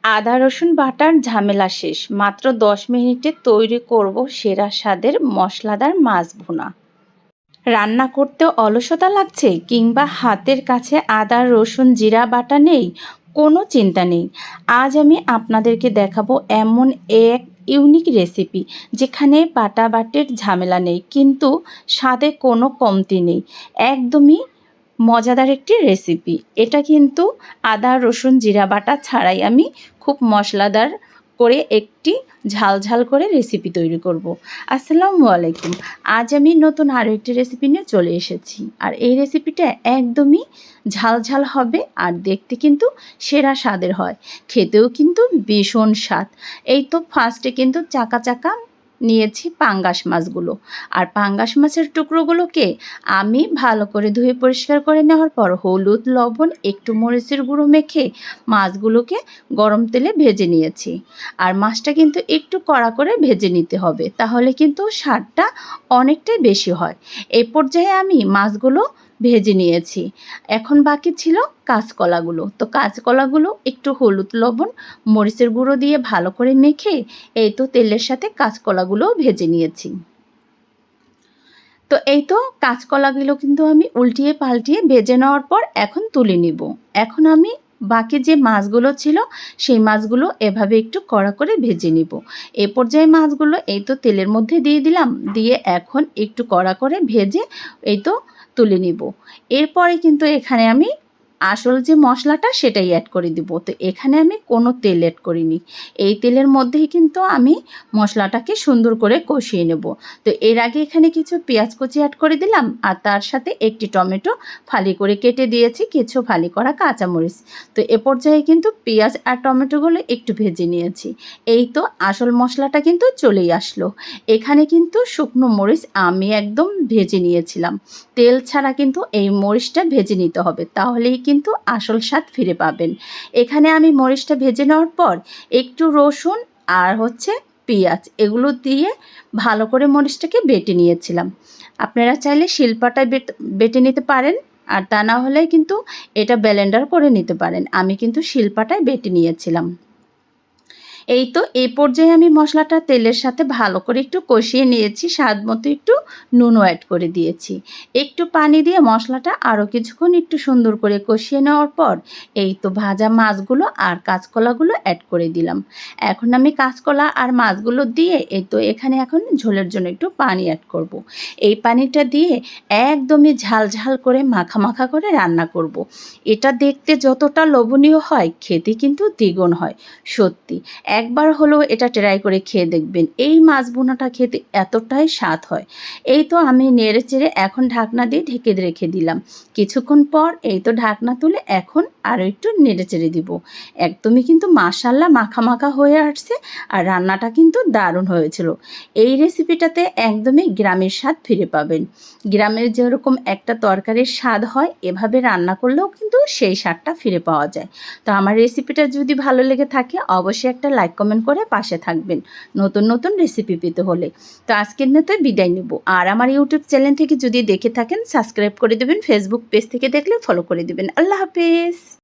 আদা রসুন বাটার ঝামেলা শেষ। মাত্র 10 মিনিটে তৈরি করব সেরা স্বাদের মশলাদার মাছ ভুনা। রান্না করতে অলসতা লাগছে কিংবা হাতের কাছে আদা রসুন জিরা বাটা নেই, কোনো চিন্তা নেই। আজ আমি আপনাদেরকে দেখাবো এমন এক ইউনিক রেসিপি যেখানে বাটাবাটির ঝামেলা নেই কিন্তু স্বাদে কোনো কমতি নেই। একদমই মজাদার একটি রেসিপি। এটা কিন্তু আদা রসুন জিরা বাটা ছাড়াই আমি খুব মশলাদার করে একটি ঝাল ঝাল করে রেসিপি তৈরি করব। আসসালামু আলাইকুম। আজ আমি নতুন আরও একটি রেসিপি নিয়ে চলে এসেছি। আর এই রেসিপিটা একদমই ঝাল ঝাল হবে আর দেখতে কিন্তু সেরা স্বাদের হয়, খেতেও কিন্তু ভীষণ স্বাদ। এই তো ফার্স্টে কিন্তু চাকা চাকা নিয়েছি পাঙ্গাস মাছগুলো। আর পাঙ্গাস মাছের টুকরোগুলোকে আমি ভালো করে ধুয়ে পরিষ্কার করে নেওয়ার পর হলুদ লবণ একটু মরিচের গুঁড়ো মেখে মাছগুলোকে গরম তেলে ভেজে নিয়েছি। আর মাছটা কিন্তু একটু কড়া করে ভেজে নিতে হবে, তাহলে কিন্তু স্বাদটা অনেকটাই বেশি হয়। এই পর্যায়ে আমি মাছগুলো ভেজে নিয়েছি। এখন বাকি ছিল কাঁচকলাগুলো। তো কাঁচকলাগুলো একটু হলুদ লবণ মরিচের গুঁড়ো দিয়ে ভালো করে মেখে এই তো তেলের সাথে কাঁচকলাগুলো ভেজে নিয়েছি। তো এই তো কাঁচকলাগুলো কিন্তু আমি উল্টিয়ে পাল্টিয়ে ভেজে নেওয়ার পর এখন তুলে নিব। এখন আমি বাকি যে মাছগুলো ছিল সেই মাছগুলো এভাবে একটু কড়া করে ভেজে নিব। এ পর্যায়ে মাছগুলো এই তো তেলের মধ্যে দিয়ে দিলাম, দিয়ে এখন একটু কড়া করে ভেজে এই তো তুলে নিব। এরপরে কিন্তু এখানে আমি আসল যে মশলাটা সেটাই অ্যাড করে দিব। তো এখানে আমি কোনো তেল অ্যাড করিনি। এই তেলের মধ্যেই কিন্তু আমি মশলাটাকে সুন্দর করে কষিয়ে নেব। তো এর আগে এখানে কিছু পেঁয়াজ কুচি অ্যাড করে দিলাম আর তার সাথে একটি টমেটো ফালি করে কেটে দিয়েছি, কিছু ফালি করা কাঁচামরিচ। তো এ পর্যায়ে কিন্তু পেঁয়াজ আর টমেটোগুলো একটু ভেজে নিয়েছি। এই তো আসল মশলাটা কিন্তু চলেই আসলো। এখানে কিন্তু শুকনো মরিচ আমি একদম ভেজে নিয়েছিলাম। তেল ছাড়া কিন্তু এই মরিচটা ভেজে নিতে হবে, তাহলেই কিন্তু আসল স্বাদ ফিরে পাবেন। এখানে আমি মরিচটা ভেজে নেওয়ার পর একটু রসুন আর পেঁয়াজ এগুলো দিয়ে ভালো করে মরিচটাকে বেটে নিয়েছিলাম। আপনারা চাইলে শিলপাটায় বেটে নিতে পারেন, আর তা না হলে কিন্তু এটা ব্লেন্ডার করে নিতে পারেন। আমি কিন্তু শিলপাটায় বেটে নিয়েছিলাম। এই তো এই পর্যায়ে আমি মশলাটা তেলের সাথে ভালো করে একটু কষিয়ে নিয়েছি, স্বাদ মতো একটু নুনও অ্যাড করে দিয়েছি। একটু পানি দিয়ে মশলাটা আরও কিছুক্ষণ একটু সুন্দর করে কষিয়ে নেওয়ার পর এই তো ভাজা মাছগুলো আর কাঁচকলাগুলো অ্যাড করে দিলাম। এখন আমি কাঁচকলা আর মাছগুলো দিয়ে এই তো এখানে এখন ঝোলের জন্য একটু পানি অ্যাড করব। এই পানিটা দিয়ে একদমই ঝাল ঝাল করে মাখা মাখা করে রান্না করব। এটা দেখতে যতটা লোভনীয় হয় খেতে কিন্তু দ্বিগুণ হয়। সত্যি একবার হলেও এটা ট্রাই করে খেয়ে দেখবেন। এই মাছ ভুনাটা খেতে এতটাই স্বাদ হয়। এই তো আমি নেড়ে চেড়ে এখন ঢাকনা দিয়ে ঢেকে রেখে দিলাম। কিছুক্ষণ পর এই তো ঢাকনা তুলে এখন আরও একটু নেড়ে চেড়ে দিব। একদমই কিন্তু মাশাআল্লাহ মাখা মাখা হয়ে আসছে আর রান্নাটা কিন্তু দারুণ হয়েছিল। এই রেসিপিটাতে একদমই গ্রামের স্বাদ ফিরে পাবেন। গ্রামের যেরকম একটা তরকারির স্বাদ হয় এভাবে রান্না করলেও কিন্তু সেই স্বাদটা ফিরে পাওয়া যায়। তো আমার রেসিপিটা যদি ভালো লেগে থাকে অবশ্যই একটা লাইক কমেন্ট করে পাশে থাকবেন নতুন নতুন রেসিপি পেতে হলে। তো আজকের মতো বিদায় নেব। আর আমার ইউটিউব চ্যানেল থেকে যদি দেখে থাকেন সাবস্ক্রাইব করে দেবেন, ফেসবুক পেজ থেকে দেখলে ফলো করে দেবেন। আল্লাহ হাফেজ।